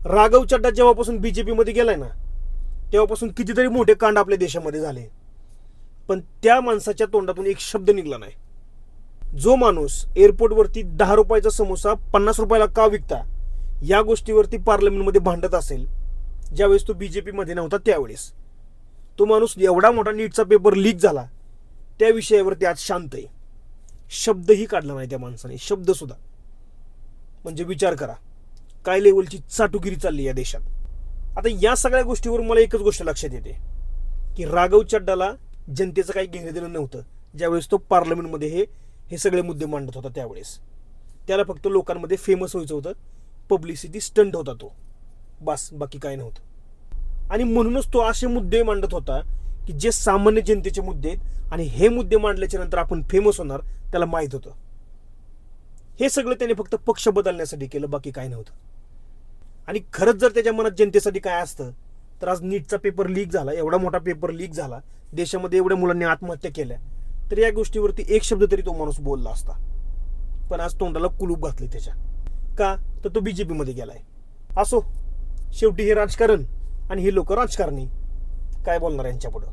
राघव चड्डा जेव्हापासून बीजेपी मध्ये गेलाय ना तेव्हापासून कितीतरी मोठे कांड आपल्या देशामध्ये झाले, पण त्या माणसाच्या तोंडातून एक शब्द निघला नाही. जो माणूस एअरपोर्टवरती 10 रुपयाचा समोसा 50 रुपयाला का विकता या गोष्टीवरती पार्लमेंटमध्ये भांडत असेल, ज्यावेळेस तो बीजेपी मध्ये नव्हता त्यावेळेस तो माणूस एवढा मोठा नीटचा पेपर लीक झाला त्या विषयावरती आज शांत आहे. शब्दही काढला नाही त्या माणसाने, शब्द सुद्धा. म्हणजे विचार करा काय लेवलची चाटुगिरी चालली या देशात. आता या सगळ्या गोष्टीवर मला एकच गोष्ट लक्षात येते की राघव चड्डाला जनतेचं काही घेणं देणं नव्हतं ज्यावेळेस तो पार्लमेंटमध्ये हे सगळे मुद्दे मांडत होता. त्यावेळेस त्याला फक्त लोकांमध्ये फेमस व्हायचं होतं, पब्लिसिटी स्टंट होता तो, बस, बाकी काय नव्हतं. आणि म्हणूनच तो असे मुद्दे मांडत होता की जे सामान्य जनतेचे मुद्दे आहेत आणि हे मुद्दे मांडल्याच्या नंतर आपण फेमस होणार त्याला माहित होतं. हे सगळं त्याने फक्त पक्ष बदलण्यासाठी केलं, बाकी काय नव्हतं. आणि खरंच जर त्याच्या मनात जनतेसाठी काय असतं तर आज नीटचा पेपर लीक झाला, एवढा मोठा पेपर लीक झाला, देशामध्ये एवढ्या मुलांनी आत्महत्या केल्या, तर या गोष्टीवरती एक शब्द तरी तो माणूस बोलला असता. पण आज तोंडाला कुलूप घातले त्याच्या. का तर तो बीजेपी मध्ये गेलाय. असो, शेवटी हे राजकारण आणि हे लोक राजकारणी, काय बोलणार यांच्या पुढं.